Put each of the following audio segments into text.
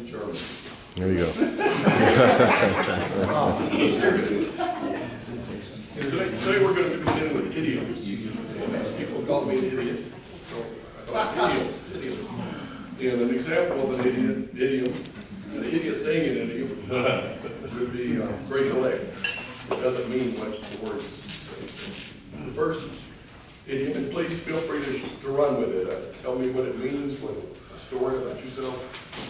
German. There you go. Today we're going to begin with idioms. People call me an idiot. So I thought idioms. And an example of an idiom, an idiot saying an idiom, would be great elect. It doesn't mean what the words say. The first idiom, and please feel free to run with it. Tell me what it means, what a story about yourself,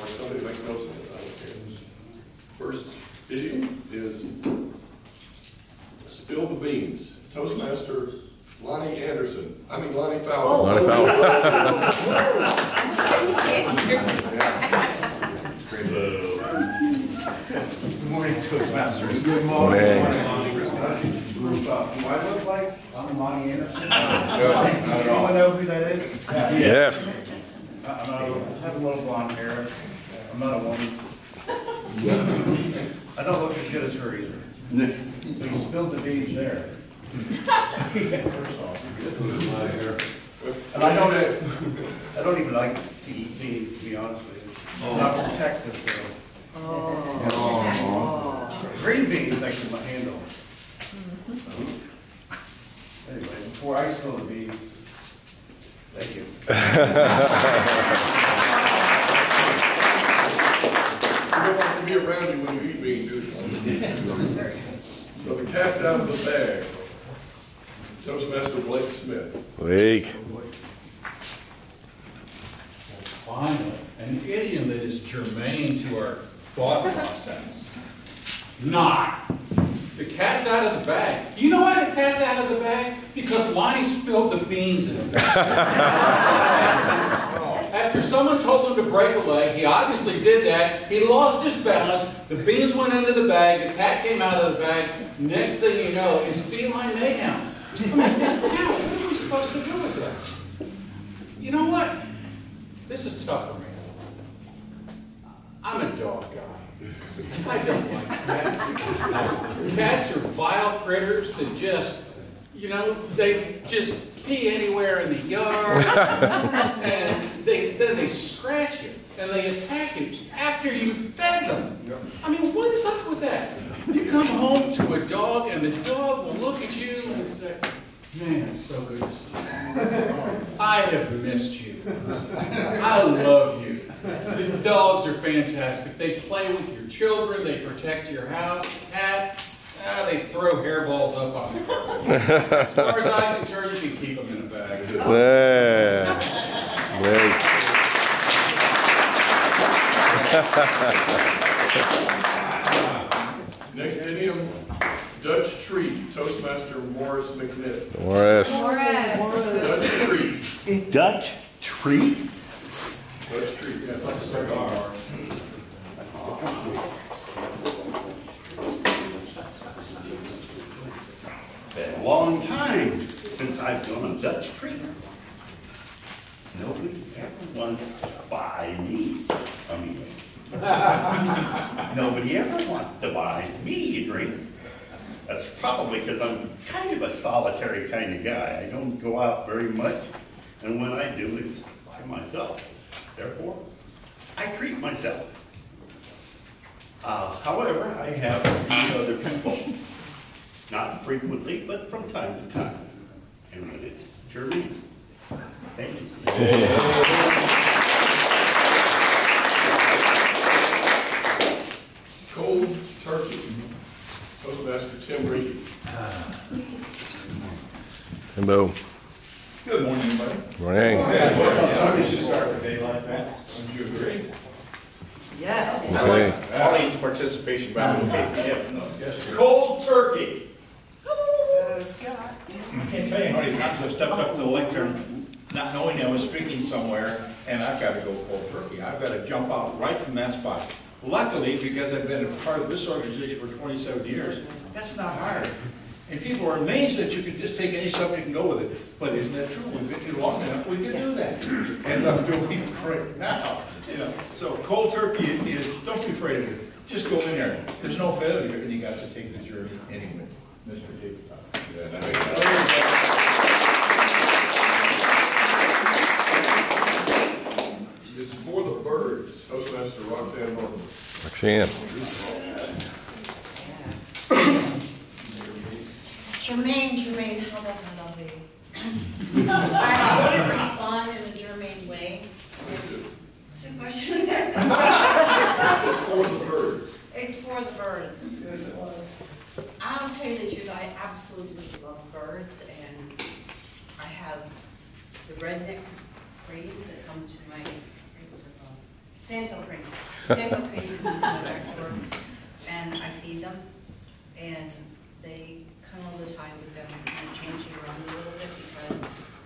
or something that makes no sense. I don't care. First idiom is spill the beans. Toastmaster Lonnie Fowler. Oh. Lonnie Fowler. Good morning, Toastmasters. Good morning. Do I look like I'm Lonnie Anderson? Anyone know who that is? Yes. I have a little blonde hair. I'm not a woman. I don't look as good as her either. So you spilled the beans there. First off, and I don't even like to eat beans, to be honest with you. I'm not from Texas, so. Green beans I can handle. Anyway, before I spill the beans, thank you. You don't want to be around you when you eat beans, do you? So the cat's out of the bag. Toastmaster Blake Smith. Blake. Finally, an idiom that is germane to our thought process. Not. The cat's out of the bag. You know why the cat's out of the bag? Because Lonnie spilled the beans in the bag. After someone told him to break a leg, he obviously did that. He lost his balance. The beans went into the bag. The cat came out of the bag. Next thing you know, it's feline mayhem. I mean, what are we supposed to do with this? You know what? This is tough for me. I'm a dog guy. I don't like cats. Cats are vile critters that just, they just pee anywhere in the yard, and then they scratch you, and they attack you after you've fed them. I mean, what is up with that? You come home to a dog, and the dog will look at you and say, man, it's so good to see you. I have missed you. I love you. The dogs are fantastic. They play with your children. They protect your house. Cat, they throw hairballs up on the carpet. As far as I'm concerned, you can keep them in a bag. Next idiom, Dutch treat. Toastmaster Morris McNitt. Morris. Dutch treat. Dutch treat? Dutch treat, yeah, it's like a cigar. Been a long time since I've done a Dutch treat. Nobody ever wants to buy me a meal. Nobody ever wants to buy me a drink. That's probably because I'm kind of a solitary kind of guy. I don't go out very much, and when I do, it's by myself. Therefore, I treat myself. However, I have a few other people. Not frequently, but from time to time. And when it's germane. Thank you. Cold turkey. Toastmaster Tim Reedy. Hello. Good morning, everybody. Morning. Sorry to start the day like that. Would you agree? Yes. Okay. Audience participation by the way. Cold turkey. I can't tell you how many times I've stepped up to the lectern not knowing I was speaking somewhere, and I've got to go cold turkey. I've got to jump out right from that spot. Luckily, because I've been a part of this organization for 27 years, that's not hard. And people are amazed that you can just take any subject and go with it. But isn't that true? We've been here long enough, we can do that. As I'm doing right now. So cold turkey is, don't be afraid of it. Just go in there. There's no failure, and you got to take the journey anyway. Mr. is for the birds. Toastmaster Roxanne Norton. Roxanne. Jermaine, how about I love you? I want to respond in a Jermaine way. Good question. It's for the birds. It's for the birds. Yes, it was. I'll tell you the truth, I absolutely love birds, and I have the redneck cranes that come to my, sandhill cranes. Sandhill cranes come to my back door, and I feed them, and they come all the time with them, and kind of change it around a little bit, because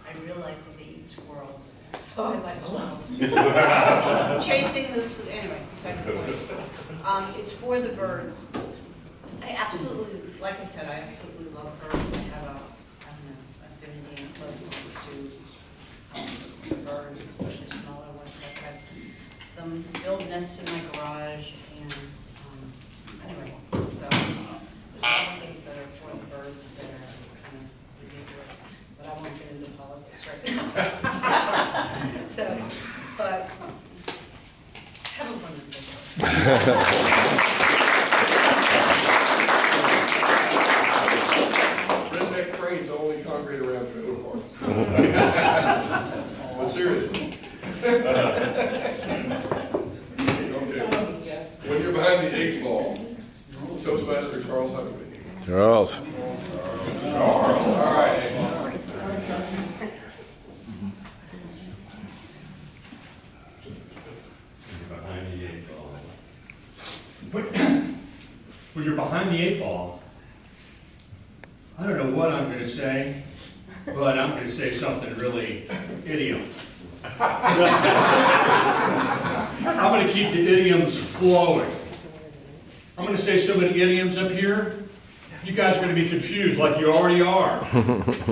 I realize that they eat squirrels, so I like squirrels. Chasing this, anyway, besides the point. It's for the birds. I absolutely, like I said, I absolutely love birds. I have an affinity and closeness to birds, especially smaller ones. I've had them build nests in my garage, and anyway, so there's a lot of things that are for the birds that are kind of ridiculous, but I won't get into politics right now. So, but have a wonderful Redneck cranes only congregate around trailer parks. But seriously. Okay. When you're behind the 8 ball, Toastmaster Charles Huckabee. Charles. All right. When you're behind the 8 ball, I don't know what I'm going to say, but I'm going to say something really idiom. I'm going to keep the idioms flowing. I'm going to say so many idioms up here, you guys are going to be confused like you already are.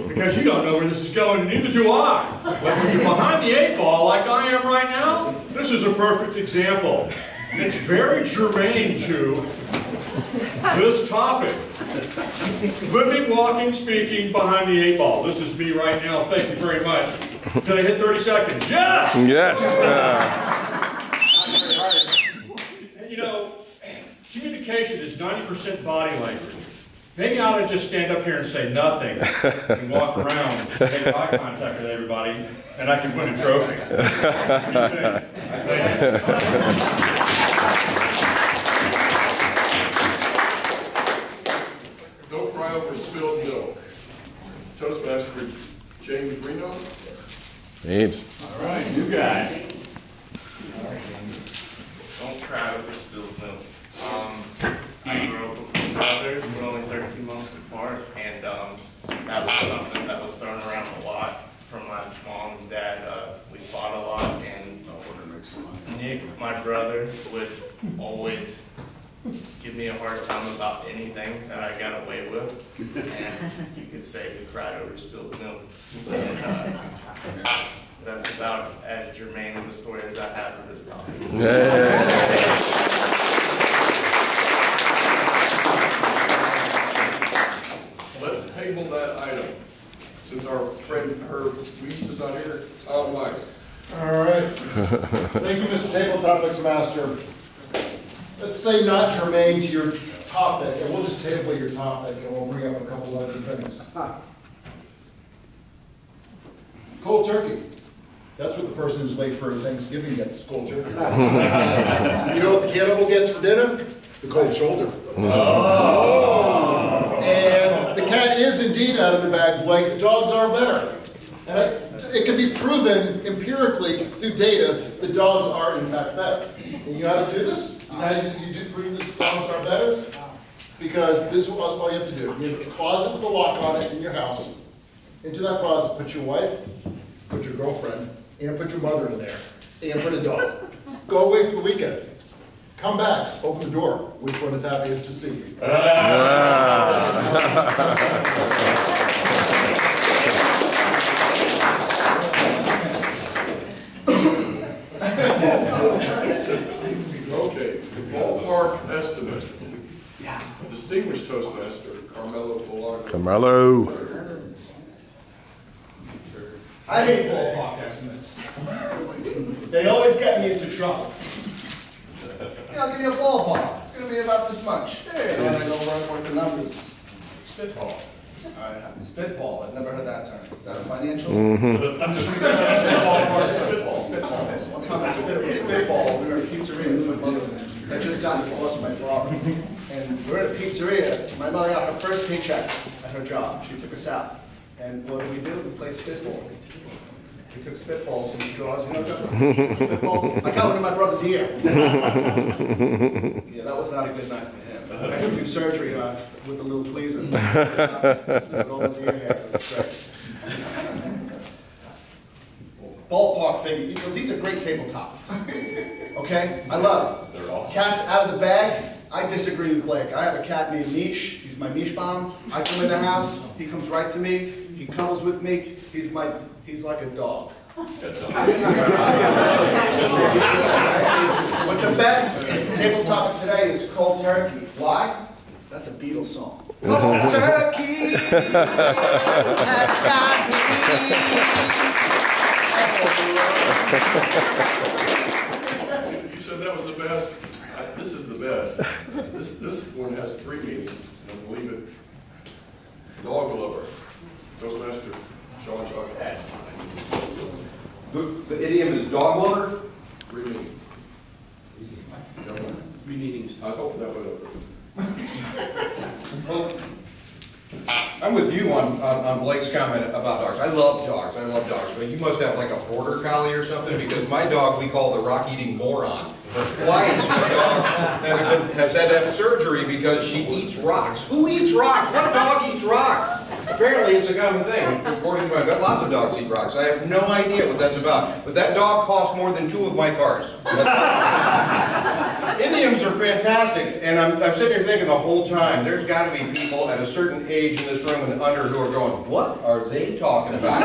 Because you don't know where this is going, and neither do I. But when you're behind the 8 ball like I am right now, this is a perfect example. It's very germane to this topic. Living, walking, speaking behind the 8 ball. This is me right now. Thank you very much. Did I hit 30 seconds? Yes! Yes. You know, communication is 90% body language. Maybe I ought to just stand up here and say nothing and walk around and make eye contact with everybody, and I can win a trophy. What do you think? Don't cry over spilled milk. Toastmaster James Reno. James. All right, you guys. Don't cry over spilled milk. I grew up with my brothers. We're only 13 months apart, and that was something that was thrown around a lot from my mom and dad. We fought a lot, and Nick, my brother, would always give me a hard time about anything that I got away with, and you could say we cried over spilled milk. And that's about as germane of a story as I have for this topic. Let's table that item. Since our friend Herb Weiss is not here, Tom Weiss. All right. Thank you, Mr. Tabletopics Master. Let's say not germane to your topic, and we'll just table your topic, and we'll bring up a couple other things. Cold turkey. That's what the person who's late for Thanksgiving gets, cold turkey. You know what the cannibal gets for dinner? The cold shoulder. Oh. And the cat is indeed out of the bag, Blake. Dogs are better. And it can be proven empirically through data that dogs are in fact better. And you know how to do this? You know how you do prove that dogs are better? Because this is all you have to do. You have a closet with a lock on it in your house. Into that closet, put your wife, put your girlfriend, and put your mother in there. And put a dog. Go away for the weekend. Come back, open the door. Which one is happiest to see you? Okay, ballpark estimate. Distinguished Toastmaster, Carmelo Polanco. Carmelo. I hate ballpark estimates. They always get me into trouble. Yeah, I'll give you a ballpark. It's going to be about this much. Hey, and then I go work the numbers. Spitball. All right, spitball. I've never heard that term. Is that a financial? I'm just spitball. One time I spitball. We were at a pizzeria with my mother. I just got divorced from my father. And we're at a pizzeria. My mother got her first paycheck at her job. She took us out. And what did we do? We played spitball. We took spitballs from the drawers, you know, spitballs. I got one in my brother's ear. Yeah, that was not a good night for him. I had to do surgery with a little tweezer. With all his ear hair. It was great. Ballpark figure. You know, these are great tabletopics. Okay? I love them. Cats out of the bag. I disagree with Blake. I have a cat named Mish. He's my Mish bomb. I come in the house. He comes right to me. He cuddles with me. He's like a dog. But the best tabletop today is cold turkey. Why? That's a Beatles song. Cold turkey. That's got me. You said that was the best. This is the best. This one has 3 meanings. I believe it. Dog lover. Toastmaster Sean Chuck. The idiom is dog lover? 3 meanings. 3 meetings. I was hoping that would Well, I'm with you on Blake's comment about dogs. I love dogs. But you must have like a border collie or something, because my dog we call the rock-eating moron. Twice my dog has had to have surgery because she eats rocks. Who eats rocks? What dog eats rocks? Apparently it's a common thing. According to my vet, lots of dogs eat rocks. I have no idea what that's about. But that dog cost more than 2 of my cars. Idioms are fantastic, and I'm sitting here thinking the whole time, there's got to be people at a certain age in this room and under who are going, what are they talking about?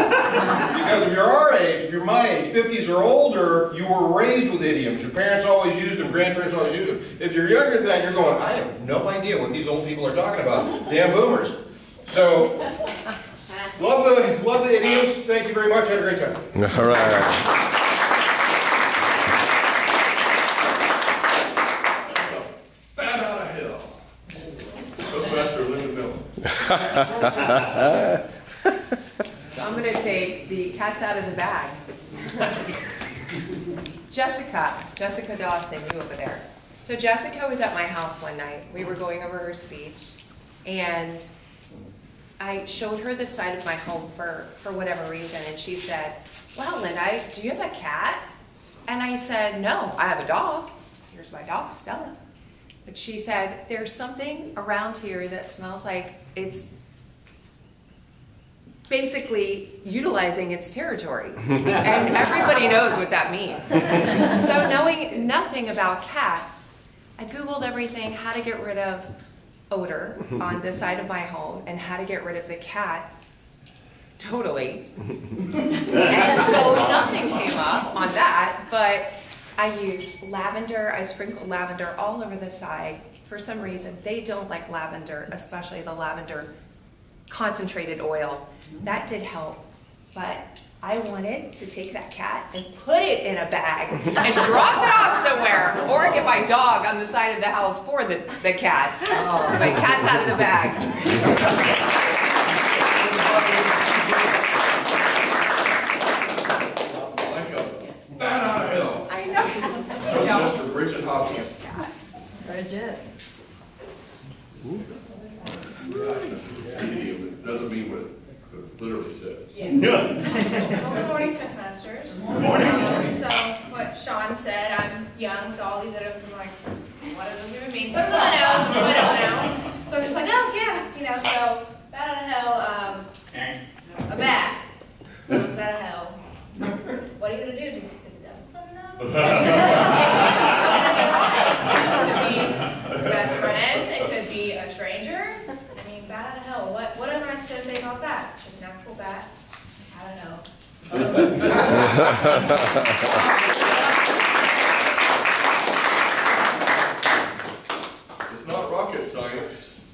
Because if you're our age, if you're my age, 50s or older, you were raised with idioms. Your parents always used them, grandparents always used them. If you're younger than that, you're going, I have no idea what these old people are talking about. Damn boomers. So, love the idioms. Thank you very much. Had a great time. All right. bat out of hell. Toastmaster Linda Miller. So I'm going to take the cat's out of the bag. Jessica Dawson, you over there. So Jessica was at my house one night. We were going over her speech, and I showed her the side of my home for whatever reason, and she said, wow, Linda, do you have a cat? And I said, no, I have a dog. Here's my dog, Stella. But she said, there's something around here that smells like it's basically utilizing its territory. And everybody knows what that means. So knowing nothing about cats, I Googled everything, how to get rid of odor on the side of my home and how to get rid of the cat totally. And so nothing came up on that, but I used lavender. I sprinkled lavender all over the side. For some reason, they don't like lavender, especially the lavender concentrated oil. That did help, but I wanted to take that cat and put it in a bag and drop it off somewhere, or get my dog on the side of the house for the cat. My cat's out of the bag. Like a bat out of hell. I know. Toastmaster Bridget Hopkins. Bridget. Idiom. It doesn't mean what it literally says. Yeah. Good morning, Toastmasters. Good morning. So, what Sean said, I'm young, so all these idioms, I'm like, what does this even mean? Some of them I know, some of them I don't know. So I'm just like, oh, yeah, so, bat out of hell, a bat. It's out of hell. What are you going to do? Do you think the devil's something up? It could be your best friend, it could be a stranger. Bat out of hell. What am I supposed to say about that? Just an actual bat? I don't know. It's not rocket science.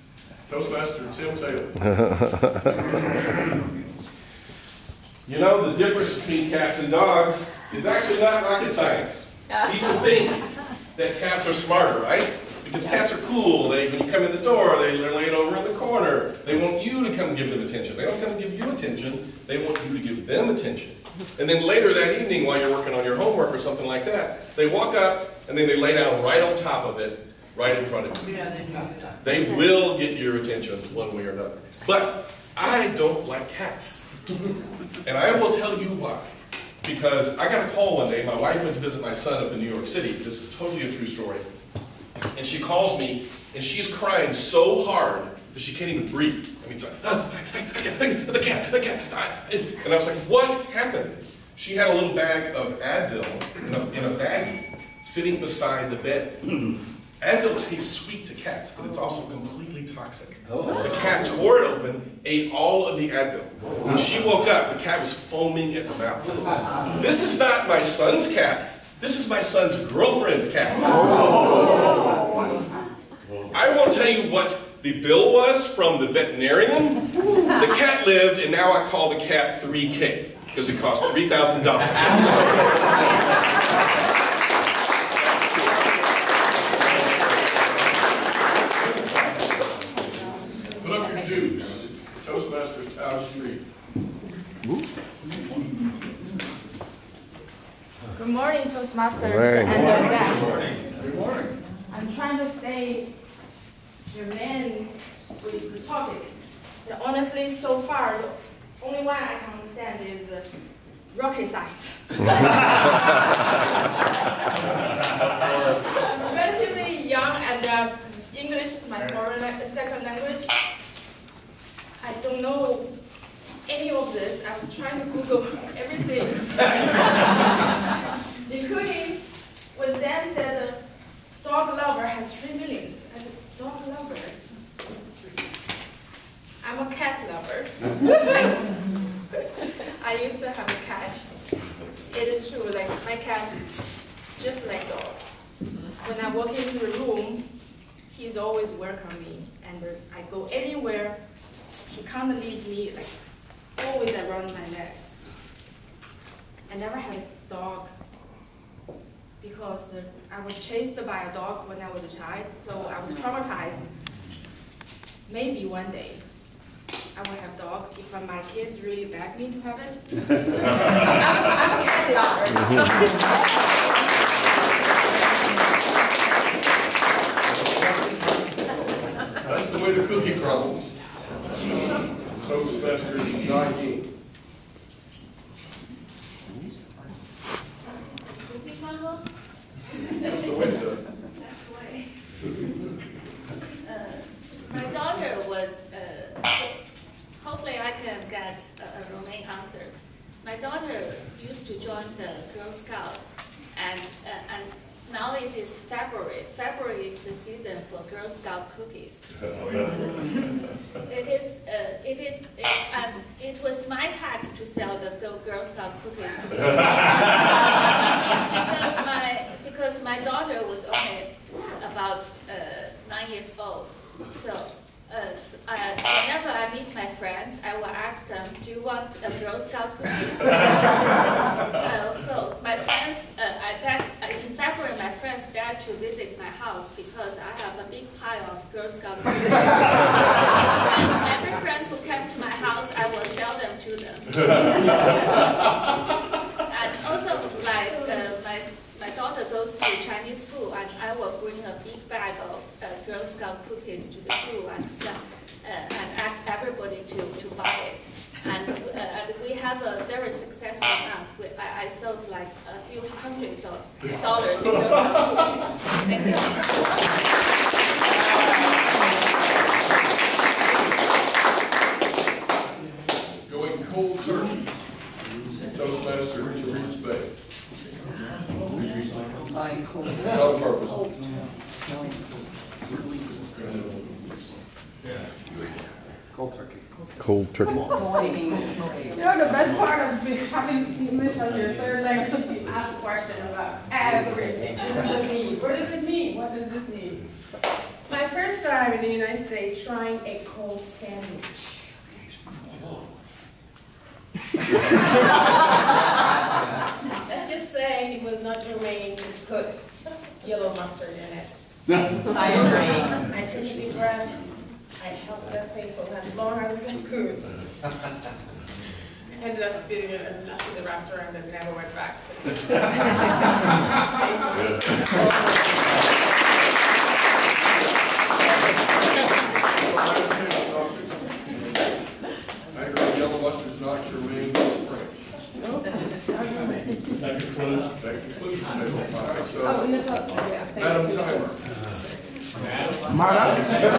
Toastmaster Tim Taylor. You know, the difference between cats and dogs is actually not rocket science. People think that cats are smarter, right? Because cats are cool. When you come in the door, they're laying over in the corner. They want you to come give them attention. They don't come give you attention. They want you to give them attention. And then later that evening, while you're working on your homework or something like that, they walk up and then they lay down right on top of it, right in front of you. Yeah, they do that. They will get your attention one way or another. But I don't like cats. And I will tell you why. Because I got a call one day. My wife went to visit my son up in New York City. This is totally a true story. And she calls me, and she's crying so hard that she can't even breathe. I mean, it's like, the cat. And I was like, what happened? She had a little bag of Advil in a baggie sitting beside the bed. Advil tastes sweet to cats, but it's also completely toxic. The cat tore it open, ate all of the Advil. When she woke up, the cat was foaming at the mouth. This is not my son's cat. This is my son's girlfriend's cat. I won't tell you what the bill was from the veterinarian. The cat lived, and now I call the cat 3K, because it cost $3,000. Put up your dues. Toastmasters, Tower Street. Good morning, Toastmasters Good morning. and their guests. Good morning. I'm trying to stay germane with the topic. And honestly, so far, the only one I can understand is rocket science. I'm relatively young, and English is my second language. I don't know any of this. I was trying to Google everything. Including when Dan said a dog lover has 3 meanings. I said, dog lover? I'm a cat lover. I used to have a cat. It is true, like my cat, just like dog. When I walk into the room, he's always welcome me. And I go anywhere, he can't leave me, like, always around my neck. I never had a dog because I was chased by a dog when I was a child, so I was traumatized. Maybe one day I will have a dog if my kids really beg me to have it. I'm a cat lover. That's the way the cookie crumbles. Toastmasters, Johnny. That's the way, sir. That's the way. My daughter was, hopefully I can get a Romaine answer. My daughter used to join the Girl Scout, and now it is February. February is the season for Girl Scout cookies. It was my task to sell the Girl Scout cookies because my daughter was only about 9 years old. So whenever I meet my friends, I will ask them, "Do you want a Girl Scout cookies?" So my friends, in February, my friends dare to visit my house because I have a big pile of Girl Scout cookies. Every friend who comes to my house, I will sell them to them. And also, like my daughter goes to Chinese school, and I will bring a big bag of Girl Scout cookies to the school and ask everybody to buy it. And we have a very successful month. I sold like a few hundreds of dollars Girl Scout cookies. Thank you. Going cold turkey. Toastmaster to respect. On purpose. Cold turkey. Cold turkey. You know, the best part of having English as your third language, you ask questions about everything. What does it mean? What does it mean? What does this mean? My first time in the United States trying a cold sandwich. Let's just and it was not germane to put yellow mustard in it. I agree. I took a deep breath. I held that thing for as long as I could. Ended up spitting it and left to the restaurant and never went back. I agree, yellow mustard's not germane to French. That concludes. That concludes table 5, Oh, so, in the top, yeah. Madam Timer. Madam?